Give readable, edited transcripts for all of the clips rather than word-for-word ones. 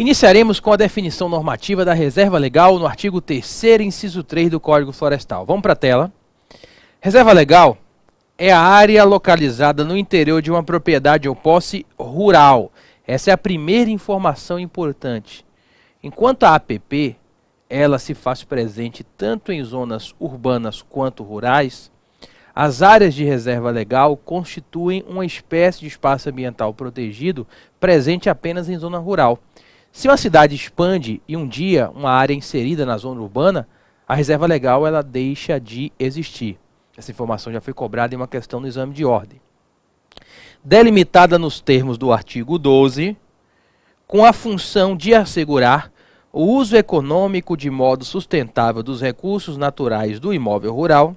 Iniciaremos com a definição normativa da reserva legal no artigo 3º, inciso 3 do Código Florestal. Vamos para a tela. Reserva legal é a área localizada no interior de uma propriedade ou posse rural. Essa é a primeira informação importante. Enquanto a APP, ela se faz presente tanto em zonas urbanas quanto rurais, as áreas de reserva legal constituem uma espécie de espaço ambiental protegido presente apenas em zona rural. Se uma cidade expande e um dia uma área é inserida na zona urbana, a reserva legal ela deixa de existir. Essa informação já foi cobrada em uma questão no exame de ordem. Delimitada nos termos do artigo 12, com a função de assegurar o uso econômico de modo sustentável dos recursos naturais do imóvel rural,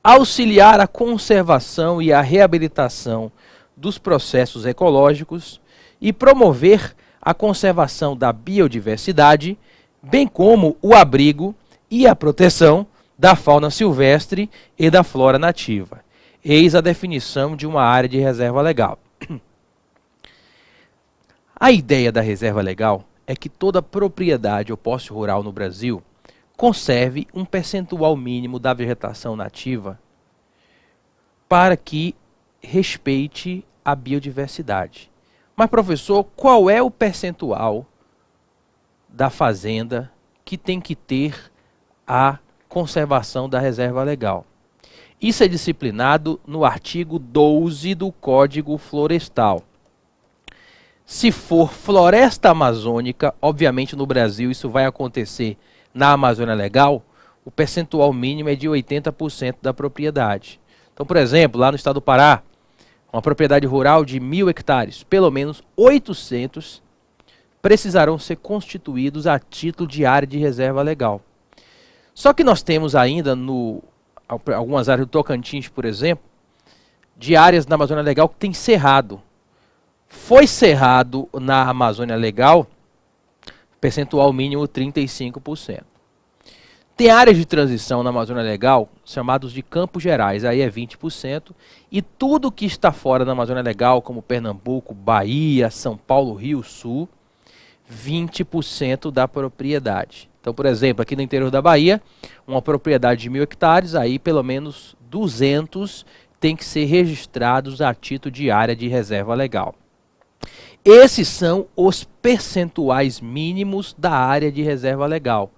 auxiliar a conservação e a reabilitação dos processos ecológicos e promover a conservação da biodiversidade, bem como o abrigo e a proteção da fauna silvestre e da flora nativa. Eis a definição de uma área de reserva legal. A ideia da reserva legal é que toda propriedade ou posse rural no Brasil conserve um percentual mínimo da vegetação nativa para que respeite a biodiversidade. Mas, professor, qual é o percentual da fazenda que tem que ter a conservação da reserva legal? Isso é disciplinado no artigo 12 do Código Florestal. Se for floresta amazônica, obviamente no Brasil isso vai acontecer na Amazônia Legal, o percentual mínimo é de 80% da propriedade. Então, por exemplo, lá no estado do Pará, uma propriedade rural de 1.000 hectares, pelo menos 800 precisarão ser constituídos a título de área de reserva legal. Só que nós temos ainda algumas áreas do Tocantins, por exemplo, de áreas na Amazônia Legal que tem cerrado. Foi cerrado na Amazônia Legal, percentual mínimo 35%. Tem áreas de transição na Amazônia Legal, chamados de campos gerais, aí é 20%, e tudo que está fora da Amazônia Legal, como Pernambuco, Bahia, São Paulo, Rio Sul, 20% da propriedade. Então, por exemplo, aqui no interior da Bahia, uma propriedade de 1.000 hectares, aí pelo menos 200 tem que ser registrados a título de área de reserva legal. Esses são os percentuais mínimos da área de reserva legal.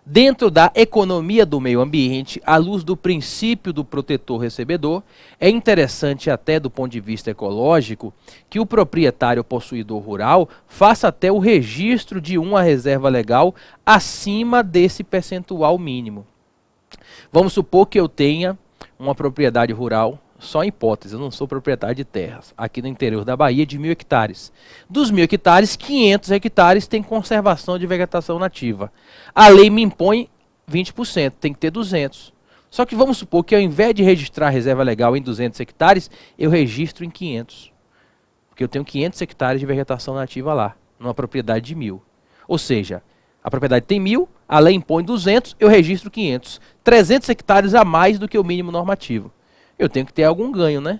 Dentro da economia do meio ambiente, à luz do princípio do protetor-recebedor, é interessante até do ponto de vista ecológico que o proprietário possuidor rural faça até o registro de uma reserva legal acima desse percentual mínimo. Vamos supor que eu tenha uma propriedade rural, só em hipótese, eu não sou proprietário de terras, aqui no interior da Bahia de 1.000 hectares. Dos 1.000 hectares, 500 hectares tem conservação de vegetação nativa. A lei me impõe 20%, tem que ter 200. Só que vamos supor que ao invés de registrar a reserva legal em 200 hectares, eu registro em 500. Porque eu tenho 500 hectares de vegetação nativa lá, numa propriedade de 1.000. Ou seja, a propriedade tem 1.000, a lei impõe 200, eu registro 500. 300 hectares a mais do que o mínimo normativo. Eu tenho que ter algum ganho, né?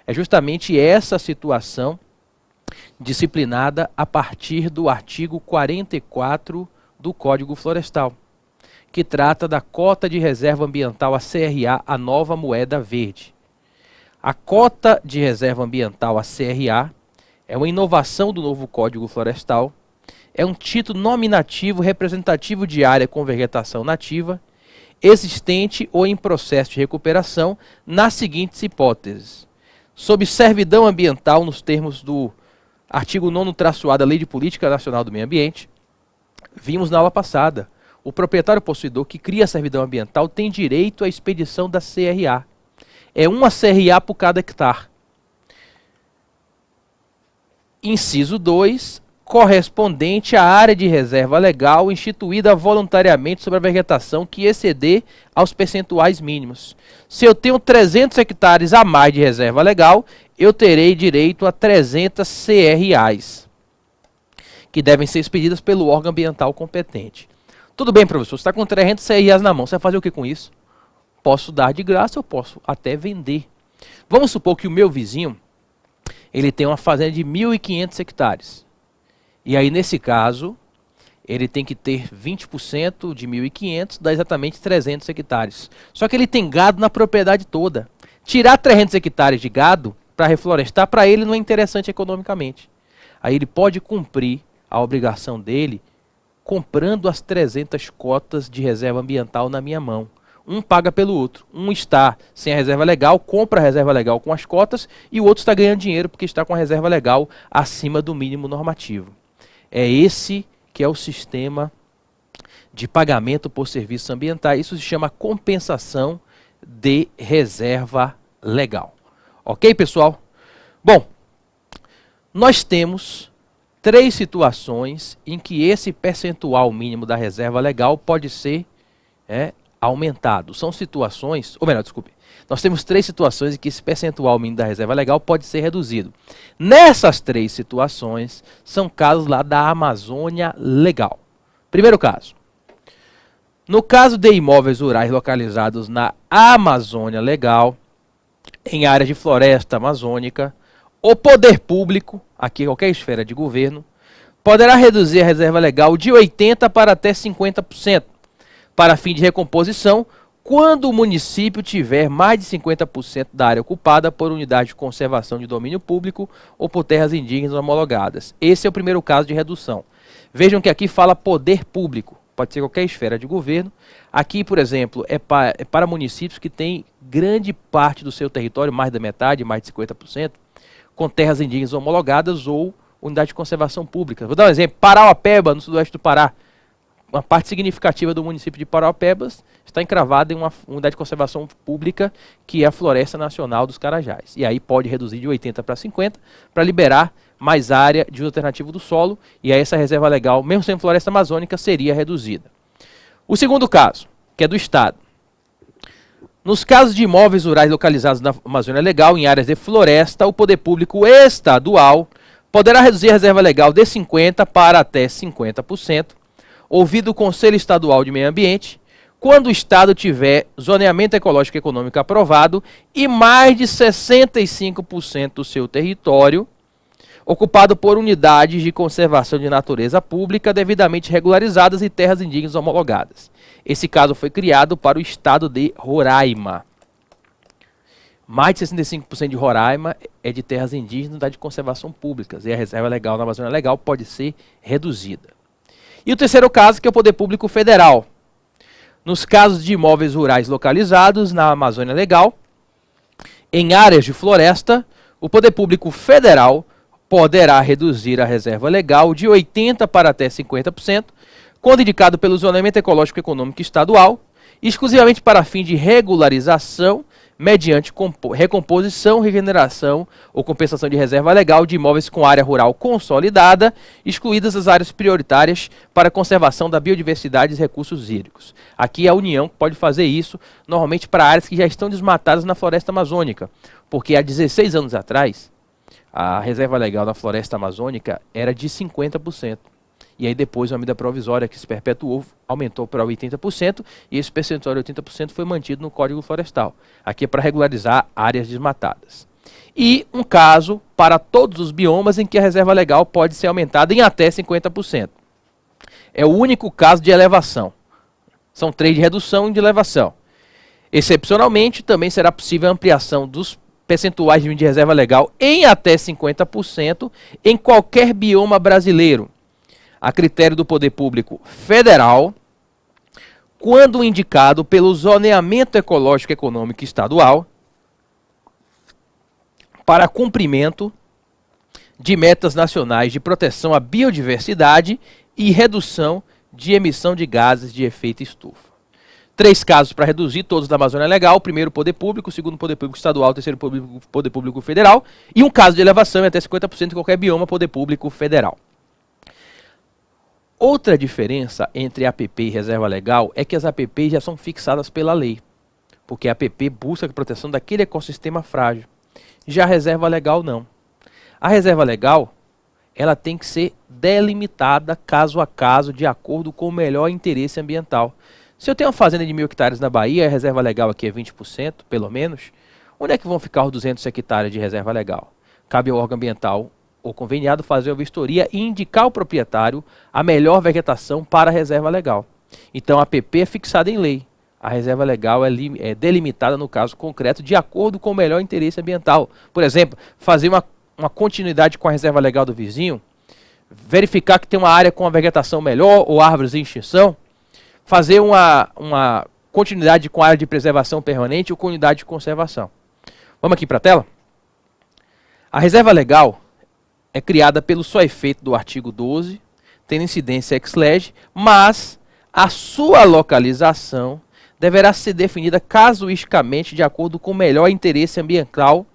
É justamente essa situação disciplinada a partir do artigo 44 do Código Florestal, que trata da cota de reserva ambiental, a CRA, a nova moeda verde. A cota de reserva ambiental, a CRA, é uma inovação do novo Código Florestal, é um título nominativo representativo de área com vegetação nativa, existente ou em processo de recuperação, nas seguintes hipóteses. Sob servidão ambiental, nos termos do artigo 9º da Lei de Política Nacional do Meio Ambiente, vimos na aula passada, o proprietário possuidor que cria a servidão ambiental tem direito à expedição da CRA. É uma CRA por cada hectare. Inciso 2, correspondente à área de reserva legal instituída voluntariamente sobre a vegetação que exceder aos percentuais mínimos. Se eu tenho 300 hectares a mais de reserva legal, eu terei direito a 300 CRAs, que devem ser expedidas pelo órgão ambiental competente. Tudo bem, professor, você está com 300 CRAs na mão, você vai fazer o que com isso? Posso dar de graça, eu posso até vender. Vamos supor que o meu vizinho, ele tem uma fazenda de 1.500 hectares. E aí, nesse caso, ele tem que ter 20% de 1.500, dá exatamente 300 hectares. Só que ele tem gado na propriedade toda. Tirar 300 hectares de gado para reflorestar, para ele não é interessante economicamente. Aí ele pode cumprir a obrigação dele comprando as 300 cotas de reserva ambiental na minha mão. Um paga pelo outro. Um está sem a reserva legal, compra a reserva legal com as cotas, e o outro está ganhando dinheiro porque está com a reserva legal acima do mínimo normativo. É esse que é o sistema de pagamento por serviços ambientais. Isso se chama compensação de reserva legal. Ok, pessoal? Bom, nós temos 3 situações em que esse percentual mínimo da reserva legal pode ser aumentado. São situações, ou melhor, desculpe, nós temos 3 situações em que esse percentual mínimo da reserva legal pode ser reduzido. Nessas 3 situações, são casos lá da Amazônia Legal. Primeiro caso. No caso de imóveis rurais localizados na Amazônia Legal, em áreas de floresta amazônica, o poder público, aqui qualquer esfera de governo, poderá reduzir a reserva legal de 80% para até 50%, para fim de recomposição, quando o município tiver mais de 50% da área ocupada por unidade de conservação de domínio público ou por terras indígenas homologadas. Esse é o primeiro caso de redução. Vejam que aqui fala poder público, pode ser qualquer esfera de governo. Aqui, por exemplo, é para municípios que têm grande parte do seu território, mais da metade, mais de 50%, com terras indígenas homologadas ou unidade de conservação pública. Vou dar um exemplo, Parauapeba, no sudoeste do Pará. Uma parte significativa do município de Parauapebas está encravada em uma unidade de conservação pública, que é a Floresta Nacional dos Carajás. E aí pode reduzir de 80% para 50% para liberar mais área de uso alternativo do solo, e aí essa reserva legal, mesmo sendo floresta amazônica, seria reduzida. O segundo caso, que é do Estado. Nos casos de imóveis rurais localizados na Amazônia Legal, em áreas de floresta, o poder público estadual poderá reduzir a reserva legal de 50% para até 50%, ouvido o Conselho Estadual de Meio Ambiente, quando o Estado tiver zoneamento ecológico e econômico aprovado e mais de 65% do seu território ocupado por unidades de conservação de natureza pública devidamente regularizadas e terras indígenas homologadas. Esse caso foi criado para o estado de Roraima. Mais de 65% de Roraima é de terras indígenas e unidades de conservação públicas, e a reserva legal na Amazônia Legal pode ser reduzida. E o terceiro caso, que é o poder público federal. Nos casos de imóveis rurais localizados na Amazônia Legal, em áreas de floresta, o poder público federal poderá reduzir a reserva legal de 80% para até 50%, quando indicado pelo zoneamento ecológico e econômico estadual, exclusivamente para fim de regularização, mediante recomposição, regeneração ou compensação de reserva legal de imóveis com área rural consolidada, excluídas as áreas prioritárias para conservação da biodiversidade e recursos hídricos. Aqui a União pode fazer isso, normalmente para áreas que já estão desmatadas na floresta amazônica, porque há 16 anos atrás, a reserva legal na floresta amazônica era de 50%. E aí depois, uma medida provisória que se perpetuou, aumentou para 80%, e esse percentual de 80% foi mantido no Código Florestal. Aqui é para regularizar áreas desmatadas. E um caso para todos os biomas em que a reserva legal pode ser aumentada em até 50%. É o único caso de elevação. São 3 de redução e de elevação. Excepcionalmente, também será possível a ampliação dos percentuais de reserva legal em até 50% em qualquer bioma brasileiro, a critério do poder público federal, quando indicado pelo zoneamento ecológico e econômico estadual, para cumprimento de metas nacionais de proteção à biodiversidade e redução de emissão de gases de efeito estufa. 3 casos para reduzir, todos da Amazônia Legal: o primeiro, poder público; o segundo, poder público estadual; o terceiro, poder público federal; e um caso de elevação em até 50% em qualquer bioma, poder público federal. Outra diferença entre APP e reserva legal é que as APP já são fixadas pela lei, porque a APP busca a proteção daquele ecossistema frágil. Já a reserva legal não. A reserva legal, ela tem que ser delimitada caso a caso, de acordo com o melhor interesse ambiental. Se eu tenho uma fazenda de 1.000 hectares na Bahia, a reserva legal aqui é 20%, pelo menos, onde é que vão ficar os 200 hectares de reserva legal? Cabe ao órgão ambiental ou conveniado fazer a vistoria e indicar ao proprietário a melhor vegetação para a reserva legal. Então a APP é fixada em lei. A reserva legal é delimitada no caso concreto de acordo com o melhor interesse ambiental. Por exemplo, fazer uma continuidade com a reserva legal do vizinho, verificar que tem uma área com uma vegetação melhor ou árvores em extinção, fazer uma continuidade com a área de preservação permanente ou com unidade de conservação. Vamos aqui para a tela? A reserva legal é criada pelo só efeito do artigo 12, tendo incidência ex lege, mas a sua localização deverá ser definida casuisticamente de acordo com o melhor interesse ambiental,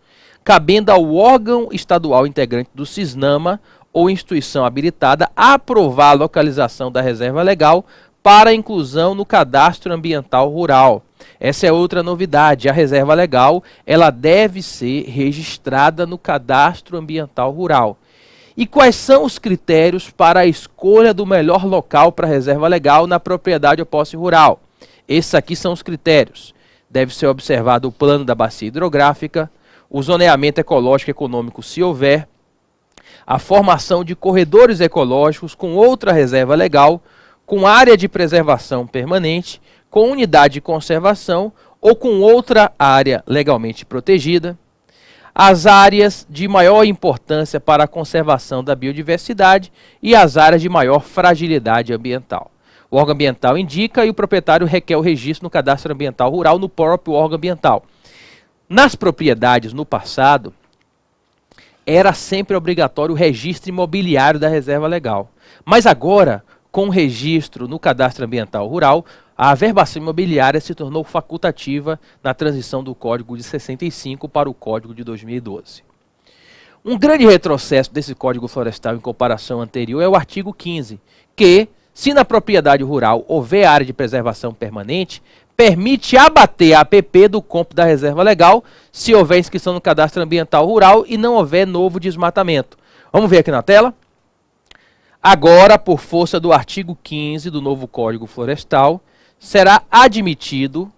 cabendo ao órgão estadual integrante do CISNAMA ou instituição habilitada a aprovar a localização da reserva legal para a inclusão no cadastro ambiental rural. Essa é outra novidade. A reserva legal ela deve ser registrada no cadastro ambiental rural. E quais são os critérios para a escolha do melhor local para a reserva legal na propriedade ou posse rural? Esses aqui são os critérios. Deve ser observado o plano da bacia hidrográfica, o zoneamento ecológico e econômico, se houver, a formação de corredores ecológicos com outra reserva legal, com área de preservação permanente, com unidade de conservação ou com outra área legalmente protegida, as áreas de maior importância para a conservação da biodiversidade e as áreas de maior fragilidade ambiental. O órgão ambiental indica e o proprietário requer o registro no cadastro ambiental rural no próprio órgão ambiental. Nas propriedades, no passado, era sempre obrigatório o registro imobiliário da reserva legal. Mas agora, com o registro no cadastro ambiental rural, a averbação imobiliária se tornou facultativa na transição do Código de 65 para o Código de 2012. Um grande retrocesso desse Código Florestal em comparação anterior é o artigo 15, que, se na propriedade rural houver área de preservação permanente, permite abater a APP do compro da reserva legal se houver inscrição no cadastro ambiental rural e não houver novo desmatamento. Vamos ver aqui na tela? Agora, por força do artigo 15 do novo Código Florestal, será admitido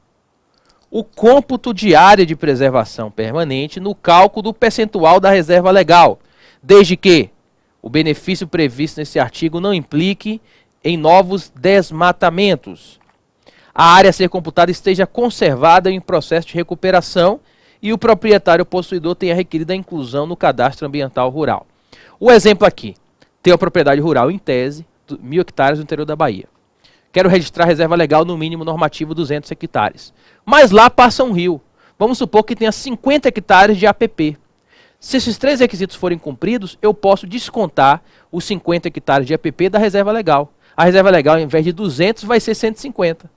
o cômputo de área de preservação permanente no cálculo do percentual da reserva legal, desde que o benefício previsto nesse artigo não implique em novos desmatamentos. A área a ser computada esteja conservada em processo de recuperação e o proprietário possuidor tenha requerido a inclusão no cadastro ambiental rural. O exemplo aqui, tem uma propriedade rural em tese, 1.000 hectares no interior da Bahia. Quero registrar a reserva legal no mínimo normativo 200 hectares. Mas lá passa um rio. Vamos supor que tenha 50 hectares de APP. Se esses três requisitos forem cumpridos, eu posso descontar os 50 hectares de APP da reserva legal. A reserva legal, ao invés de 200, vai ser 150.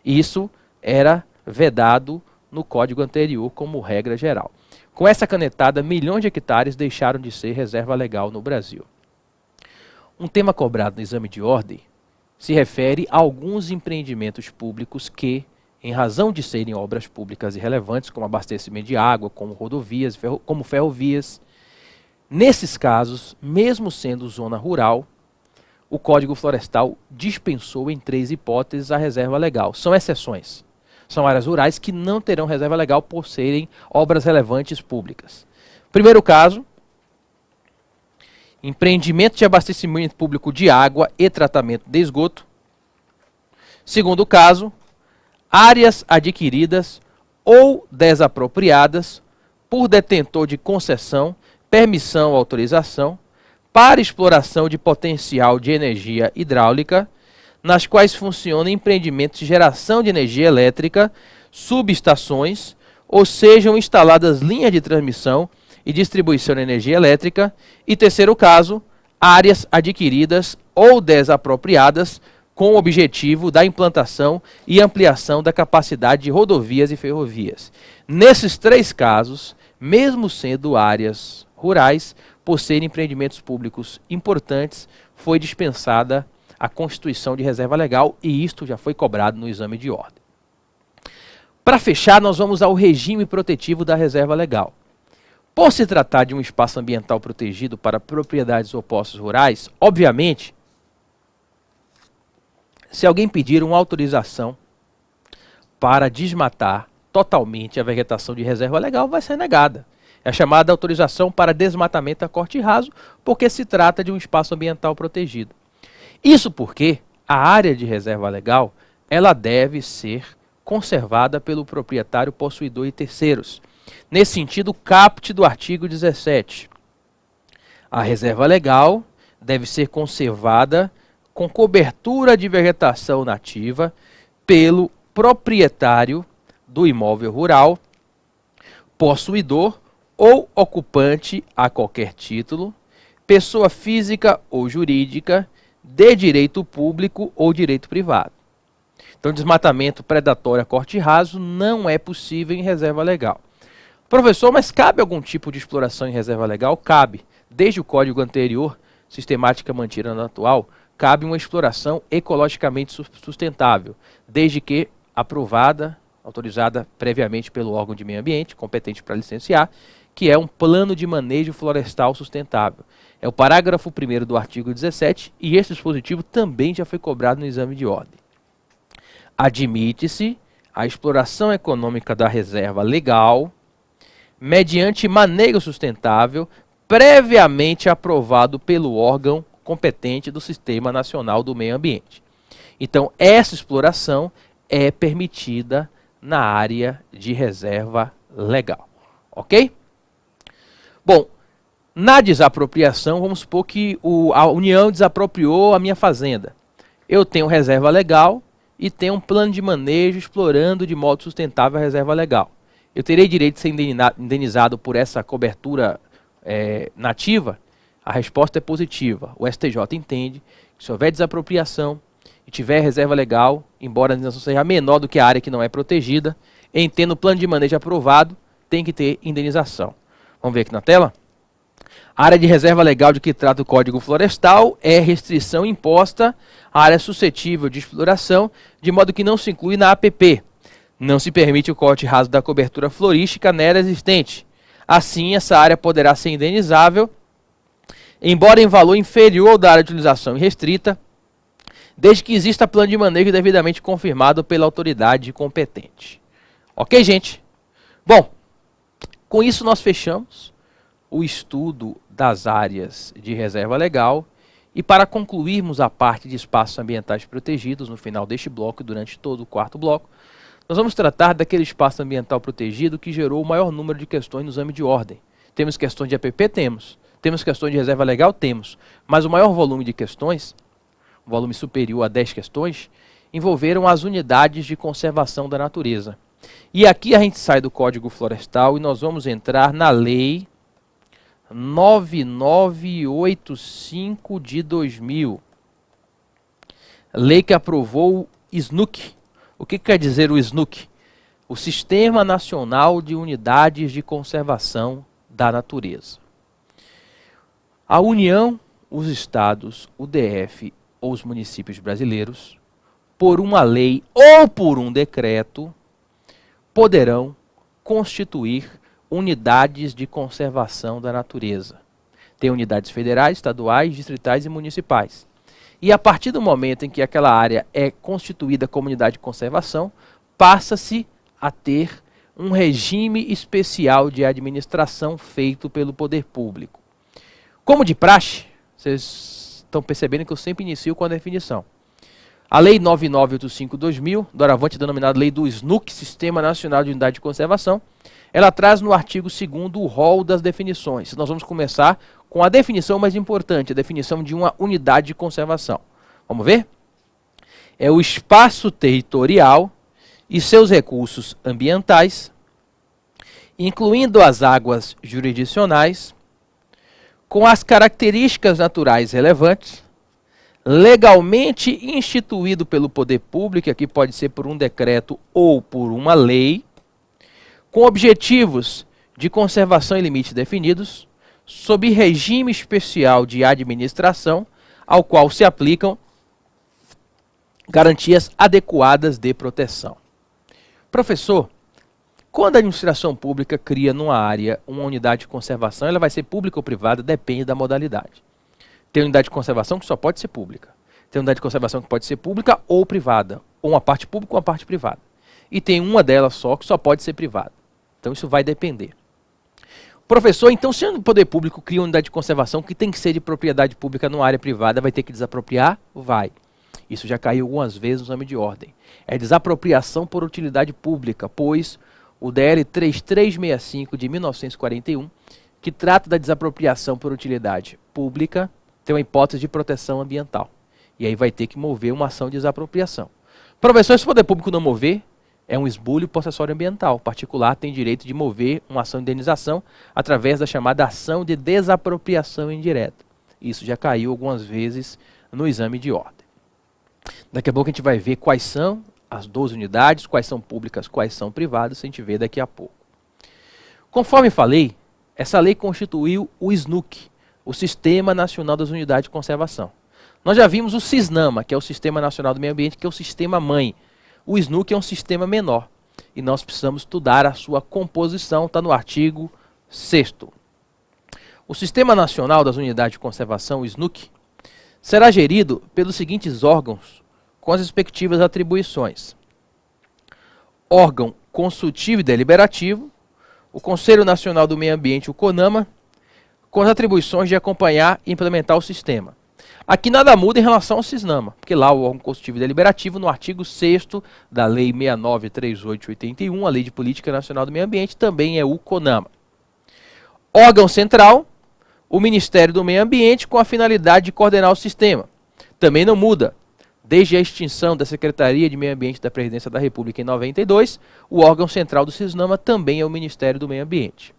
Isso era vedado no código anterior como regra geral. Com essa canetada, milhões de hectares deixaram de ser reserva legal no Brasil. Um tema cobrado no exame de ordem se refere a alguns empreendimentos públicos que, em razão de serem obras públicas irrelevantes, como abastecimento de água, como rodovias, como ferrovias, nesses casos, mesmo sendo zona rural, o Código Florestal dispensou em 3 hipóteses a reserva legal. São exceções. São áreas rurais que não terão reserva legal por serem obras relevantes públicas. Primeiro caso, empreendimento de abastecimento público de água e tratamento de esgoto. Segundo caso, áreas adquiridas ou desapropriadas por detentor de concessão, permissão ou autorização para exploração de potencial de energia hidráulica, nas quais funcionam empreendimentos de geração de energia elétrica, subestações, ou sejam instaladas linhas de transmissão e distribuição de energia elétrica. E terceiro caso, áreas adquiridas ou desapropriadas com o objetivo da implantação e ampliação da capacidade de rodovias e ferrovias. Nesses 3 casos, mesmo sendo áreas rurais, por serem empreendimentos públicos importantes, foi dispensada a constituição de reserva legal e isto já foi cobrado no exame de ordem. Para fechar, nós vamos ao regime protetivo da reserva legal. Por se tratar de um espaço ambiental protegido para propriedades ou posses rurais, obviamente, se alguém pedir uma autorização para desmatar totalmente a vegetação de reserva legal, vai ser negada. É a chamada autorização para desmatamento a corte raso, porque se trata de um espaço ambiental protegido. Isso porque a área de reserva legal, ela deve ser conservada pelo proprietário, possuidor e terceiros. Nesse sentido, o caput do artigo 17. A reserva legal deve ser conservada com cobertura de vegetação nativa pelo proprietário do imóvel rural, possuidor ou ocupante a qualquer título, pessoa física ou jurídica, de direito público ou direito privado. Então, desmatamento predatório a corte raso não é possível em reserva legal. Professor, mas cabe algum tipo de exploração em reserva legal? Cabe. Desde o código anterior, sistemática mantida no atual, cabe uma exploração ecologicamente sustentável, desde que aprovada, autorizada previamente pelo órgão de meio ambiente, competente para licenciar, que é um plano de manejo florestal sustentável. É o parágrafo 1º do artigo 17 e esse dispositivo também já foi cobrado no exame de ordem. Admite-se a exploração econômica da reserva legal mediante manejo sustentável previamente aprovado pelo órgão competente do Sistema Nacional do Meio Ambiente. Então, essa exploração é permitida na área de reserva legal. Ok? Bom, na desapropriação, vamos supor que a União desapropriou a minha fazenda. Eu tenho reserva legal e tenho um plano de manejo explorando de modo sustentável a reserva legal. Eu terei direito de ser indenizado por essa cobertura nativa? A resposta é positiva. O STJ entende que se houver desapropriação e tiver reserva legal, embora a indenização seja menor do que a área que não é protegida, em tendo o plano de manejo aprovado, tem que ter indenização. Vamos ver aqui na tela? A área de reserva legal de que trata o Código Florestal é restrição imposta à área suscetível de exploração, de modo que não se inclui na APP. Não se permite o corte raso da cobertura florística nela existente. Assim, essa área poderá ser indenizável, embora em valor inferior ao da área de utilização irrestrita, desde que exista plano de manejo devidamente confirmado pela autoridade competente. Ok, gente? Bom, com isso nós fechamos o estudo das áreas de reserva legal e para concluirmos a parte de espaços ambientais protegidos no final deste bloco e durante todo o quarto bloco, nós vamos tratar daquele espaço ambiental protegido que gerou o maior número de questões no exame de ordem. Temos questões de APP? Temos. Temos questões de reserva legal? Temos. Mas o maior volume de questões, um volume superior a 10 questões, envolveram as unidades de conservação da natureza. E aqui a gente sai do Código Florestal e nós vamos entrar na Lei 9985 de 2000. Lei que aprovou o SNUC. O que quer dizer o SNUC? O Sistema Nacional de Unidades de Conservação da Natureza. A União, os estados, o DF ou os municípios brasileiros, por uma lei ou por um decreto, poderão constituir unidades de conservação da natureza. Tem unidades federais, estaduais, distritais e municipais. E a partir do momento em que aquela área é constituída como unidade de conservação, passa-se a ter um regime especial de administração feito pelo poder público. Como de praxe, vocês estão percebendo que eu sempre inicio com a definição. A Lei 9985/2000, doravante denominada Lei do SNUC, Sistema Nacional de Unidade de Conservação, ela traz no artigo 2º o rol das definições. Nós vamos começar com a definição mais importante, a definição de uma unidade de conservação. Vamos ver? É o espaço territorial e seus recursos ambientais, incluindo as águas jurisdicionais, com as características naturais relevantes, legalmente instituído pelo poder público, aqui pode ser por um decreto ou por uma lei, com objetivos de conservação e limites definidos, sob regime especial de administração, ao qual se aplicam garantias adequadas de proteção. Professor, quando a administração pública cria numa área uma unidade de conservação, ela vai ser pública ou privada? Depende da modalidade. Tem unidade de conservação que só pode ser pública. Tem unidade de conservação que pode ser pública ou privada. Ou uma parte pública ou uma parte privada. E tem uma delas só que só pode ser privada. Então isso vai depender. Professor, então se o poder público cria uma unidade de conservação que tem que ser de propriedade pública numa área privada, vai ter que desapropriar? Vai. Isso já caiu algumas vezes no exame de ordem. É desapropriação por utilidade pública, pois o DL 3365 de 1941, que trata da desapropriação por utilidade pública, tem uma hipótese de proteção ambiental. E aí vai ter que mover uma ação de desapropriação. Professor, se o poder público não mover, é um esbulho possessório ambiental. O particular tem direito de mover uma ação de indenização através da chamada ação de desapropriação indireta. Isso já caiu algumas vezes no exame de ordem. Daqui a pouco a gente vai ver quais são as 12 unidades, quais são públicas, quais são privadas, a gente vê daqui a pouco. Conforme falei, essa lei constituiu o SNUC, o Sistema Nacional das Unidades de Conservação. Nós já vimos o SISNAMA, que é o Sistema Nacional do Meio Ambiente, que é o sistema mãe. O SNUC é um sistema menor e nós precisamos estudar a sua composição, está no artigo 6º. O Sistema Nacional das Unidades de Conservação, o SNUC, será gerido pelos seguintes órgãos com as respectivas atribuições. Órgão consultivo e deliberativo, o Conselho Nacional do Meio Ambiente, o CONAMA, com as atribuições de acompanhar e implementar o sistema. Aqui nada muda em relação ao SISNAMA, porque lá o órgão consultivo e deliberativo, no artigo 6º da Lei 693881, a Lei de Política Nacional do Meio Ambiente, também é o CONAMA. Órgão central, o Ministério do Meio Ambiente, com a finalidade de coordenar o sistema. Também não muda. Desde a extinção da Secretaria de Meio Ambiente da Presidência da República em 92, o órgão central do SISNAMA também é o Ministério do Meio Ambiente.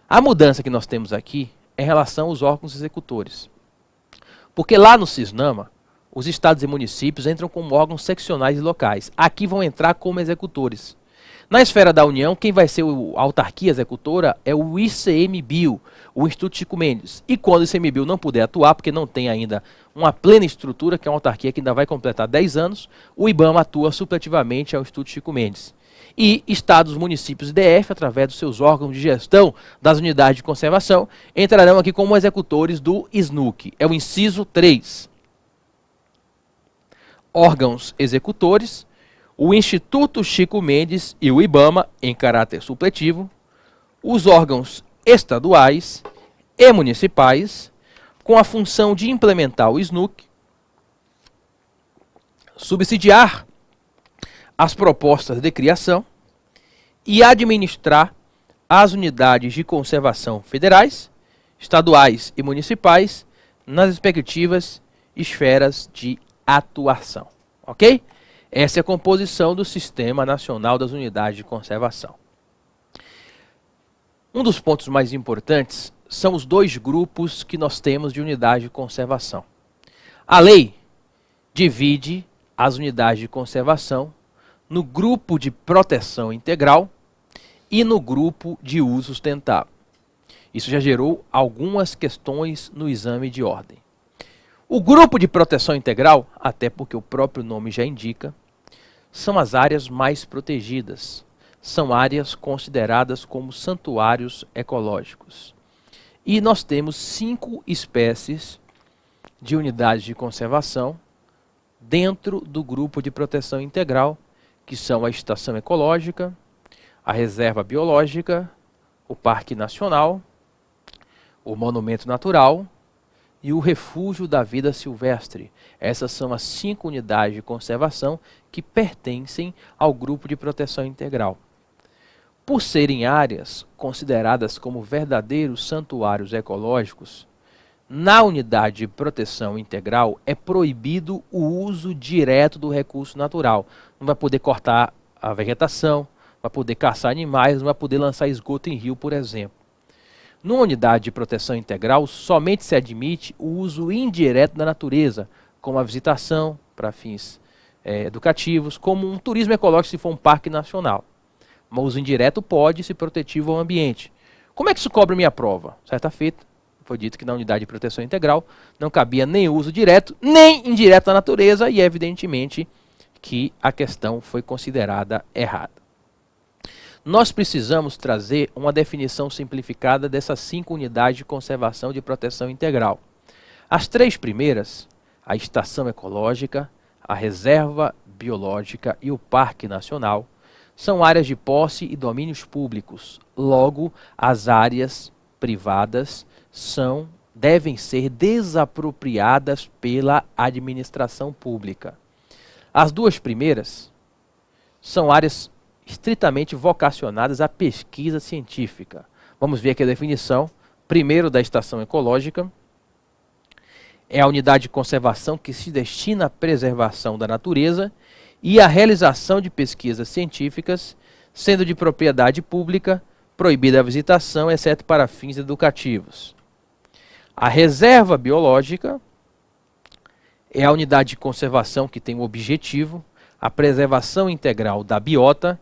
A mudança que nós temos aqui é em relação aos órgãos executores. Porque lá no SISNAMA, os estados e municípios entram como órgãos seccionais e locais. Aqui vão entrar como executores. Na esfera da União, quem vai ser a autarquia executora é o ICMBio, o Instituto Chico Mendes. E quando o ICMBio não puder atuar, porque não tem ainda uma plena estrutura, que é uma autarquia que ainda vai completar 10 anos, o IBAMA atua supletivamente ao Instituto Chico Mendes. E estados, municípios e DF, através dos seus órgãos de gestão das unidades de conservação, entrarão aqui como executores do SNUC. É o inciso 3. Órgãos executores, o Instituto Chico Mendes e o IBAMA, em caráter supletivo, os órgãos estaduais e municipais, com a função de implementar o SNUC, subsidiar as propostas de criação e administrar as unidades de conservação federais, estaduais e municipais nas respectivas esferas de atuação. Ok? Essa é a composição do Sistema Nacional das Unidades de Conservação. Um dos pontos mais importantes são os dois grupos que nós temos de unidade de conservação. A lei divide as unidades de conservação no grupo de proteção integral e no grupo de uso sustentável. Isso já gerou algumas questões no exame de ordem. O grupo de proteção integral, até porque o próprio nome já indica, são as áreas mais protegidas. São áreas consideradas como santuários ecológicos. E nós temos 5 espécies de unidades de conservação dentro do grupo de proteção integral, que são a estação ecológica, a reserva biológica, o parque nacional, o monumento natural e o refúgio da vida silvestre. Essas são as 5 unidades de conservação que pertencem ao grupo de proteção integral. Por serem áreas consideradas como verdadeiros santuários ecológicos, na unidade de proteção integral é proibido o uso direto do recurso natural. Não vai poder cortar a vegetação, vai poder caçar animais, não vai poder lançar esgoto em rio, por exemplo. Numa unidade de proteção integral, somente se admite o uso indireto da natureza, como a visitação para fins educativos, como um turismo ecológico se for um parque nacional. Mas o uso indireto pode ser protetivo ao ambiente. Como é que isso cobre minha prova? Certa feita, foi dito que na unidade de proteção integral não cabia nem uso direto, nem indireto da natureza, e evidentemente que a questão foi considerada errada. Nós precisamos trazer uma definição simplificada dessas 5 unidades de conservação de proteção integral. As 3 primeiras, a estação ecológica, a reserva biológica e o parque nacional, são áreas de posse e domínios públicos. Logo, as áreas privadas devem ser desapropriadas pela administração pública. As duas primeiras são áreas estritamente vocacionadas à pesquisa científica. Vamos ver aqui a definição. Primeiro, da estação ecológica. É a unidade de conservação que se destina à preservação da natureza e à realização de pesquisas científicas, sendo de propriedade pública, proibida a visitação, exceto para fins educativos. A reserva biológica é a unidade de conservação que tem o objetivo a preservação integral da biota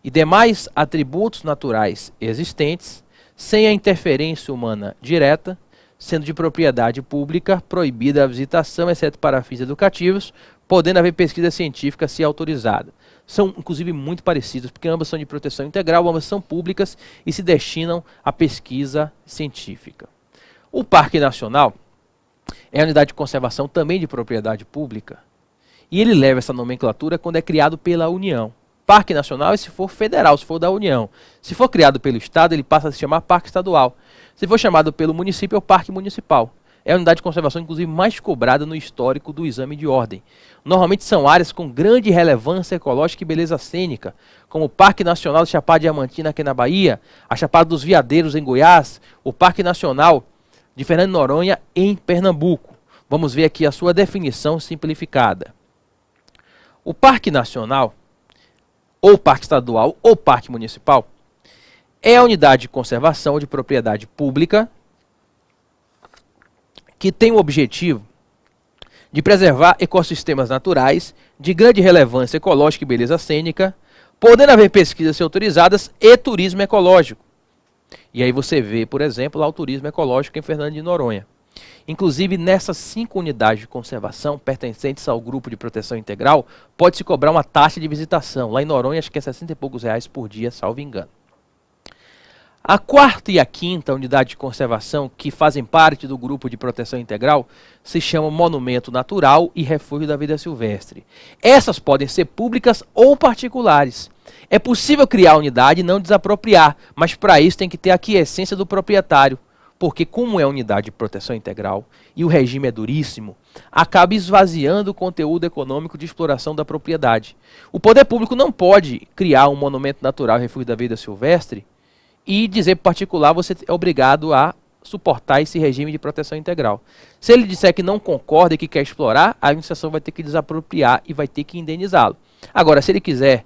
e demais atributos naturais existentes, sem a interferência humana direta, sendo de propriedade pública, proibida a visitação, exceto para fins educativos, podendo haver pesquisa científica se autorizada. São, inclusive, muito parecidos, porque ambas são de proteção integral, ambas são públicas e se destinam à pesquisa científica. O Parque Nacional é a unidade de conservação também de propriedade pública, e ele leva essa nomenclatura quando é criado pela União. Parque Nacional é se for federal, se for da União. Se for criado pelo Estado, ele passa a se chamar Parque Estadual. Se for chamado pelo município, é o Parque Municipal. É a unidade de conservação, inclusive, mais cobrada no histórico do exame de ordem. Normalmente são áreas com grande relevância ecológica e beleza cênica, como o Parque Nacional de Chapada Diamantina, aqui na Bahia, a Chapada dos Veadeiros, em Goiás, o Parque Nacional de Fernando de Noronha, em Pernambuco. Vamos ver aqui a sua definição simplificada. O Parque Nacional, ou Parque Estadual, ou Parque Municipal, é a unidade de conservação de propriedade pública que tem o objetivo de preservar ecossistemas naturais de grande relevância ecológica e beleza cênica, podendo haver pesquisas autorizadas e turismo ecológico. E aí você vê, por exemplo, lá o turismo ecológico em Fernando de Noronha. Inclusive, nessas 5 unidades de conservação pertencentes ao grupo de proteção integral, pode-se cobrar uma taxa de visitação. Lá em Noronha, acho que é 60 e poucos reais por dia, salvo engano. A 4ª e a 5ª unidade de conservação, que fazem parte do grupo de proteção integral, se chamam Monumento Natural e Refúgio da Vida Silvestre. Essas podem ser públicas ou particulares. É possível criar a unidade e não desapropriar, mas para isso tem que ter a aquiescência do proprietário, porque como é unidade de proteção integral e o regime é duríssimo, acaba esvaziando o conteúdo econômico de exploração da propriedade. O poder público não pode criar um monumento natural e refúgio da vida silvestre e dizer para o particular você é obrigado a suportar esse regime de proteção integral. Se ele disser que não concorda e que quer explorar, a administração vai ter que desapropriar e vai ter que indenizá-lo. Agora, se ele quiser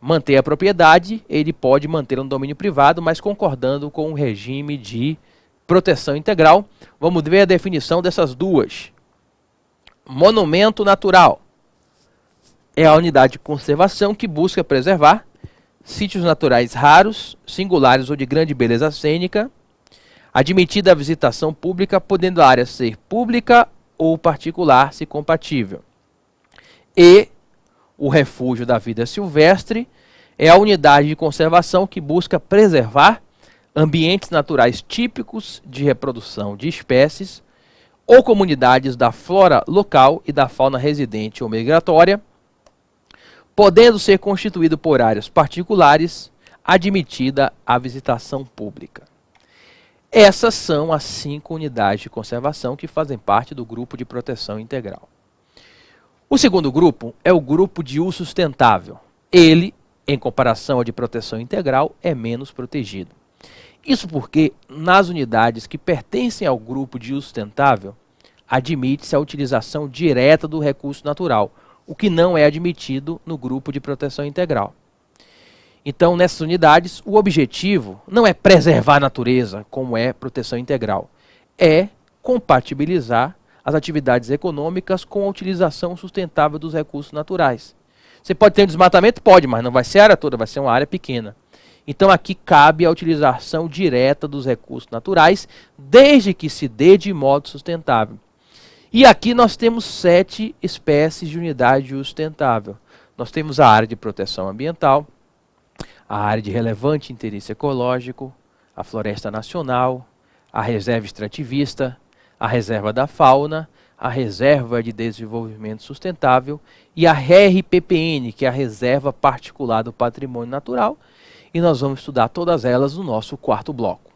manter a propriedade, ele pode manter no domínio privado, mas concordando com o regime de proteção integral. Vamos ver a definição dessas duas. Monumento natural é a unidade de conservação que busca preservar sítios naturais raros, singulares ou de grande beleza cênica, admitida a visitação pública, podendo a área ser pública ou particular, se compatível. E o refúgio da vida silvestre é a unidade de conservação que busca preservar ambientes naturais típicos de reprodução de espécies ou comunidades da flora local e da fauna residente ou migratória, podendo ser constituído por áreas particulares, admitida a visitação pública. Essas são as 5 unidades de conservação que fazem parte do grupo de proteção integral. O segundo grupo é o grupo de uso sustentável. Ele, em comparação ao de proteção integral, é menos protegido. Isso porque, nas unidades que pertencem ao grupo de uso sustentável, admite-se a utilização direta do recurso natural, o que não é admitido no grupo de proteção integral. Então, nessas unidades, o objetivo não é preservar a natureza, como é proteção integral, é compatibilizar as atividades econômicas com a utilização sustentável dos recursos naturais. Você pode ter um desmatamento? Pode, mas não vai ser a área toda, vai ser uma área pequena. Então aqui cabe a utilização direta dos recursos naturais, desde que se dê de modo sustentável. E aqui nós temos 7 espécies de unidade de uso sustentável. Nós temos a área de proteção ambiental, a área de relevante interesse ecológico, a floresta nacional, a reserva extrativista, a reserva da fauna, a reserva de desenvolvimento sustentável e a RPPN, que é a reserva particular do patrimônio natural. E nós vamos estudar todas elas no nosso 4º bloco.